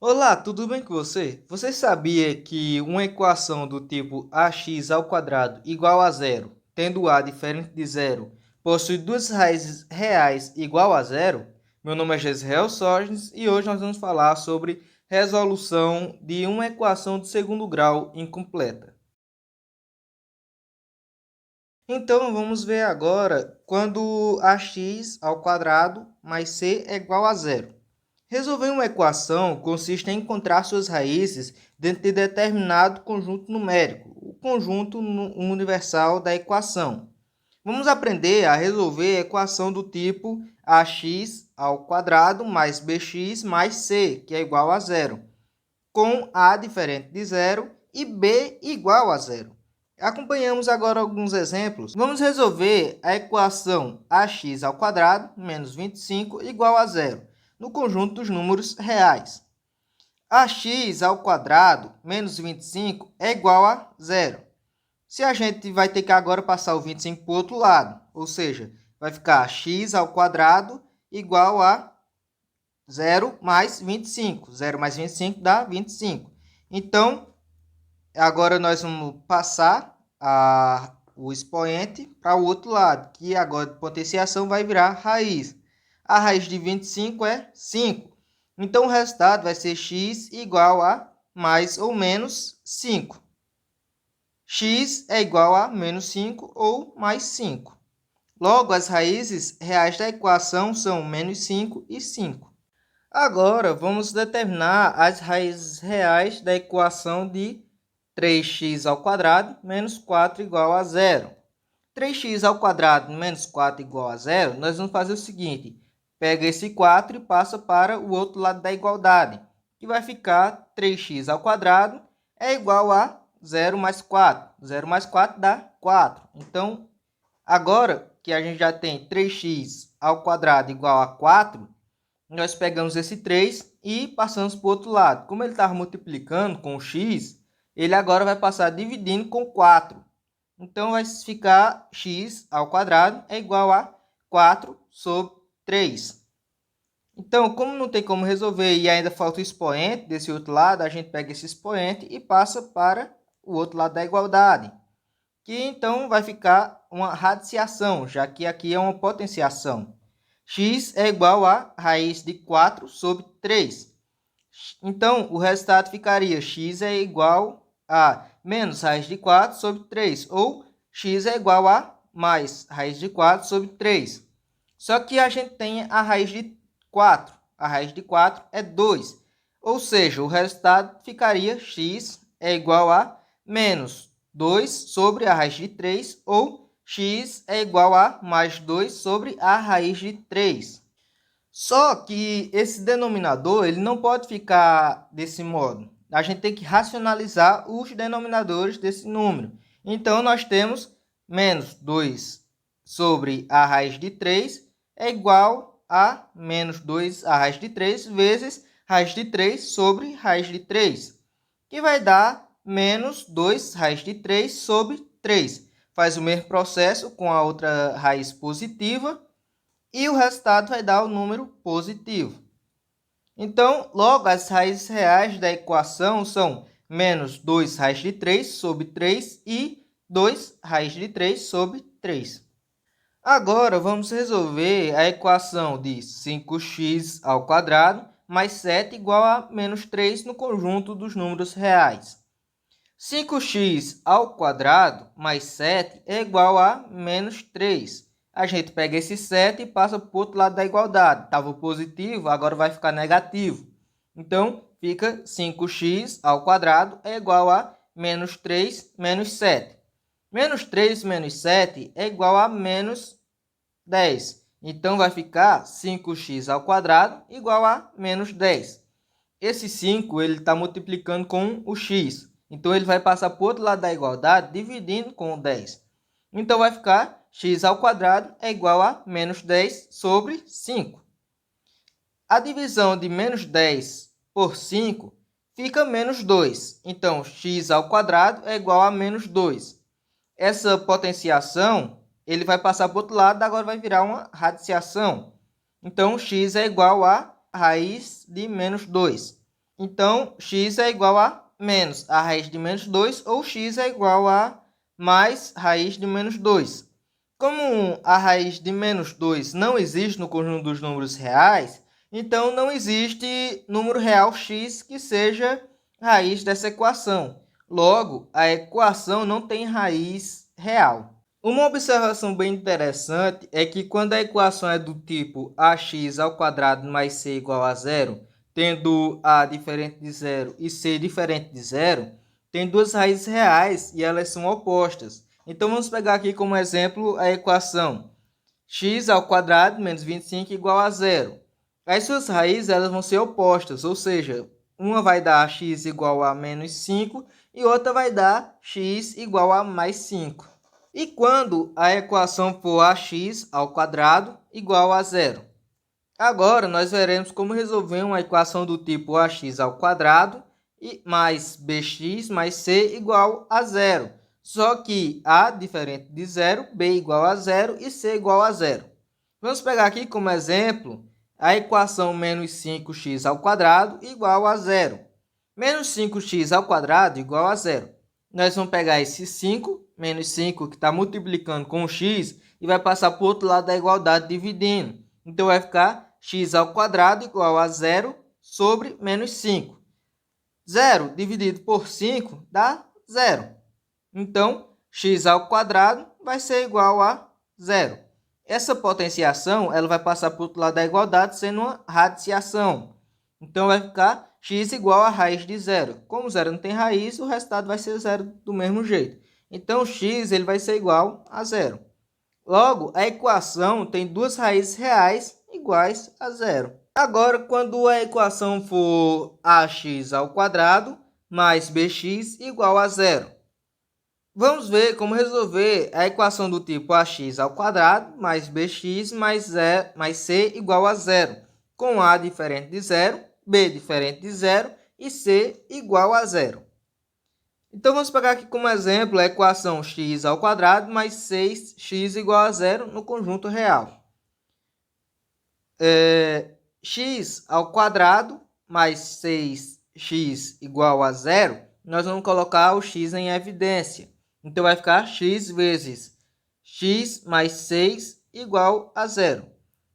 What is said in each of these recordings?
Olá, tudo bem com você? Você sabia que uma equação do tipo ax ao quadrado igual a zero, tendo a diferente de zero, possui duas raízes reais igual a zero? Meu nome é Gesiel Sógenes e hoje nós vamos falar sobre resolução de uma equação de segundo grau incompleta. Então, vamos ver agora quando ax ao quadrado mais c é igual a zero. Resolver uma equação consiste em encontrar suas raízes dentro de determinado conjunto numérico, o conjunto universal da equação. Vamos aprender a resolver a equação do tipo ax ao quadrado mais bx mais c, que é igual a zero, com a diferente de zero e b igual a zero. Acompanhamos agora alguns exemplos. Vamos resolver a equação ax ao quadrado menos 25 igual a zero, no conjunto dos números reais. Ax ao quadrado menos 25 é igual a zero. Se a gente vai ter que agora passar o 25 para o outro lado, ou seja, vai ficar x ao quadrado igual a 0 mais 25. 0 mais 25 dá 25. Então, agora nós vamos passar o expoente para o outro lado, que agora de potenciação vai virar raiz. A raiz de 25 é 5. Então, o resultado vai ser x igual a mais ou menos 5. X é igual a menos 5 ou mais 5. Logo, as raízes reais da equação são menos 5 e 5. Agora, vamos determinar as raízes reais da equação de 3x ao quadrado menos 4 igual a zero. 3x ao quadrado menos 4 igual a zero, nós vamos fazer o seguinte. Pega esse 4 e passa para o outro lado da igualdade, que vai ficar 3x ao quadrado é igual a 0 mais 4. 0 mais 4 dá 4. Então, agora que a gente já tem 3x ao quadrado igual a 4, nós pegamos esse 3 e passamos para o outro lado. Como ele estava multiplicando com o x, ele agora vai passar dividindo com 4. Então, vai ficar x ao quadrado é igual a 4 sobre 3. Então, como não tem como resolver e ainda falta o expoente desse outro lado, a gente pega esse expoente e passa para o outro lado da igualdade, que então vai ficar uma radiciação, já que aqui é uma potenciação. X é igual a raiz de 4 sobre 3. Então, o resultado ficaria x é igual a menos raiz de 4 sobre 3, ou x é igual a mais raiz de 4 sobre 3. Só que a gente tem a raiz de 4. A raiz de 4 é 2. Ou seja, o resultado ficaria x é igual a menos 2 sobre a raiz de 3, ou x é igual a mais 2 sobre a raiz de 3. Só que esse denominador ele não pode ficar desse modo. A gente tem que racionalizar os denominadores desse número. Então, nós temos menos 2 sobre a raiz de 3 é igual a menos 2 a raiz de 3 vezes raiz de 3 sobre raiz de 3, que vai dar menos 2 raiz de 3 sobre 3. Faz o mesmo processo com a outra raiz positiva e o resultado vai dar o número positivo. Então, logo, as raízes reais da equação são menos 2 raiz de 3 sobre 3 e 2 raiz de 3 sobre 3. Agora, vamos resolver a equação de 5x ao quadrado mais 7 igual a menos 3 no conjunto dos números reais. 5x ao quadrado mais 7 é igual a menos 3. A gente pega esse 7 e passa para o outro lado da igualdade. Estava positivo, agora vai ficar negativo. Então, fica 5x ao quadrado é igual a menos 3 menos 7. Menos 3 menos 7 é igual a menos 10. Então, vai ficar 5x ao quadrado igual a menos 10. Esse 5 ele está multiplicando com o x. Então, ele vai passar para o outro lado da igualdade, dividindo com o 10. Então, vai ficar x ao quadrado é igual a menos 10 sobre 5. A divisão de menos 10 por 5 fica menos 2. Então, x ao quadrado é igual a menos 2. Essa potenciação ele vai passar para o outro lado, agora vai virar uma radiciação. Então, x é igual a raiz de menos 2. Então, x é igual a menos a raiz de menos 2, ou x é igual a mais raiz de menos 2. Como a raiz de menos 2 não existe no conjunto dos números reais, então não existe número real x que seja raiz dessa equação. Logo, a equação não tem raiz real. Uma observação bem interessante é que quando a equação é do tipo ax ao quadrado mais c igual a zero, tendo a diferente de zero e c diferente de zero, tem duas raízes reais e elas são opostas. Então, vamos pegar aqui como exemplo a equação x ao quadrado menos 25 igual a zero. As suas raízes elas vão ser opostas, ou seja, uma vai dar x igual a menos 5 e outra vai dar x igual a mais 5. E quando a equação for ax ao quadrado igual a zero? Agora, nós veremos como resolver uma equação do tipo ax ao quadrado mais bx mais c igual a zero. Só que a diferente de zero, b igual a zero e c igual a zero. Vamos pegar aqui como exemplo a equação menos 5x ao quadrado igual a zero. Menos 5x ao quadrado igual a zero. Nós vamos pegar esse 5, menos 5 que está multiplicando com o x e vai passar para o outro lado da igualdade dividindo. Então, vai ficar x ao quadrado igual a zero sobre menos 5. 0 dividido por 5 dá zero. Então, x ao quadrado vai ser igual a zero. Essa potenciação ela vai passar para o outro lado da igualdade sendo uma radiciação. Então, vai ficar x igual a raiz de zero. Como zero não tem raiz, o resultado vai ser zero do mesmo jeito. Então, x ele vai ser igual a zero. Logo, a equação tem duas raízes reais iguais a zero. Agora, quando a equação for ax ao quadrado mais bx igual a zero. Vamos ver como resolver a equação do tipo ax ao quadrado mais bx mais c igual a zero, com a diferente de zero, b diferente de zero e c igual a zero. Então, vamos pegar aqui como exemplo a equação x ao quadrado mais 6x igual a zero no conjunto real. X ao quadrado mais 6x igual a zero, nós vamos colocar o x em evidência. Então, vai ficar x vezes x mais 6 igual a zero.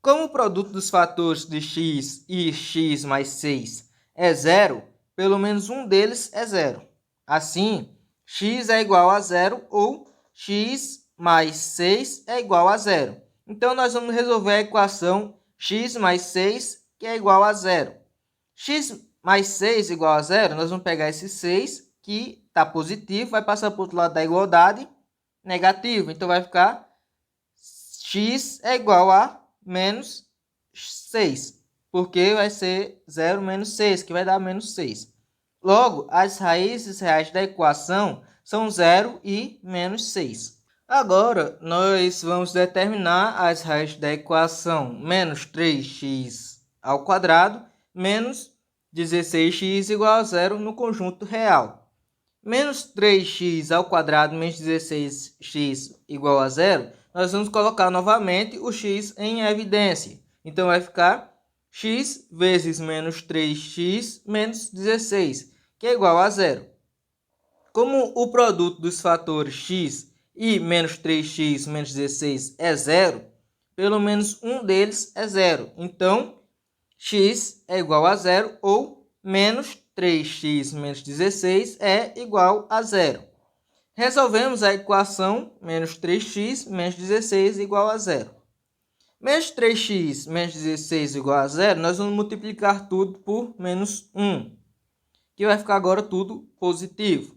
Como o produto dos fatores de x e x mais 6 é zero, pelo menos um deles é zero. Assim, x é igual a zero ou x mais 6 é igual a zero. Então, nós vamos resolver a equação x mais 6, que é igual a zero. X mais 6 igual a zero, nós vamos pegar esse 6, que está positivo, vai passar para o outro lado da igualdade, negativo. Então, vai ficar x é igual a menos 6, porque vai ser 0 menos 6, que vai dar menos 6. Logo, as raízes reais da equação são 0 e menos 6. Agora, nós vamos determinar as raízes da equação menos 3x ao quadrado menos 16x igual a zero no conjunto real. Menos 3x ao quadrado menos 16x igual a zero, nós vamos colocar novamente o x em evidência. Então, vai ficar x vezes menos 3x menos 16, que é igual a zero. Como o produto dos fatores x e menos 3x menos 16 é zero, pelo menos um deles é zero. Então, x é igual a zero ou menos 3x menos 16 é igual a zero. Resolvemos a equação menos 3x menos 16 igual a zero. Menos 3x menos 16 igual a zero, nós vamos multiplicar tudo por menos 1, que vai ficar agora tudo positivo.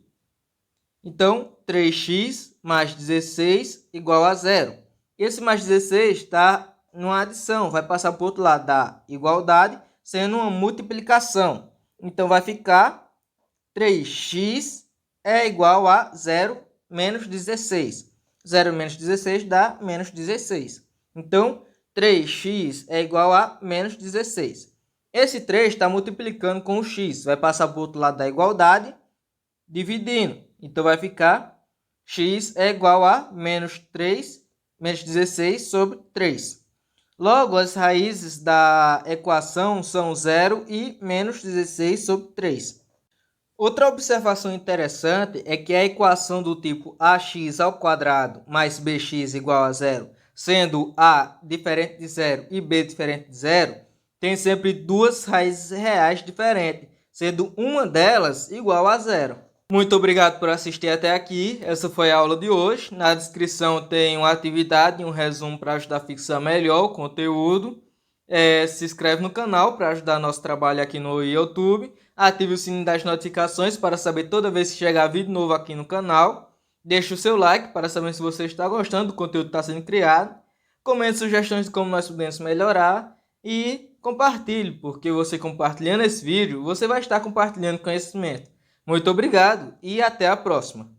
Então, 3x mais 16 igual a zero. Esse mais 16 está numa adição, vai passar para o outro lado da igualdade, sendo uma multiplicação. Então, vai ficar 3x é igual a 0 menos 16. 0 menos 16 dá menos 16. Então, 3x é igual a menos 16. Esse 3 está multiplicando com o x, vai passar para o outro lado da igualdade, dividindo. Então, vai ficar x é igual a menos 16 sobre 3. Logo, as raízes da equação são 0 e menos 16 sobre 3. Outra observação interessante é que a equação do tipo ax ao quadrado mais bx igual a zero, sendo a diferente de zero e b diferente de zero, tem sempre duas raízes reais diferentes, sendo uma delas igual a zero. Muito obrigado por assistir até aqui. Essa foi a aula de hoje. Na descrição tem uma atividade e um resumo para ajudar a fixar melhor o conteúdo. Se inscreve no canal para ajudar nosso trabalho aqui no YouTube. Ative o sininho das notificações para saber toda vez que chegar vídeo novo aqui no canal. Deixe o seu like para saber se você está gostando do conteúdo que está sendo criado. Comente sugestões de como nós podemos melhorar. E compartilhe, porque você compartilhando esse vídeo, você vai estar compartilhando conhecimento. Muito obrigado e até a próxima.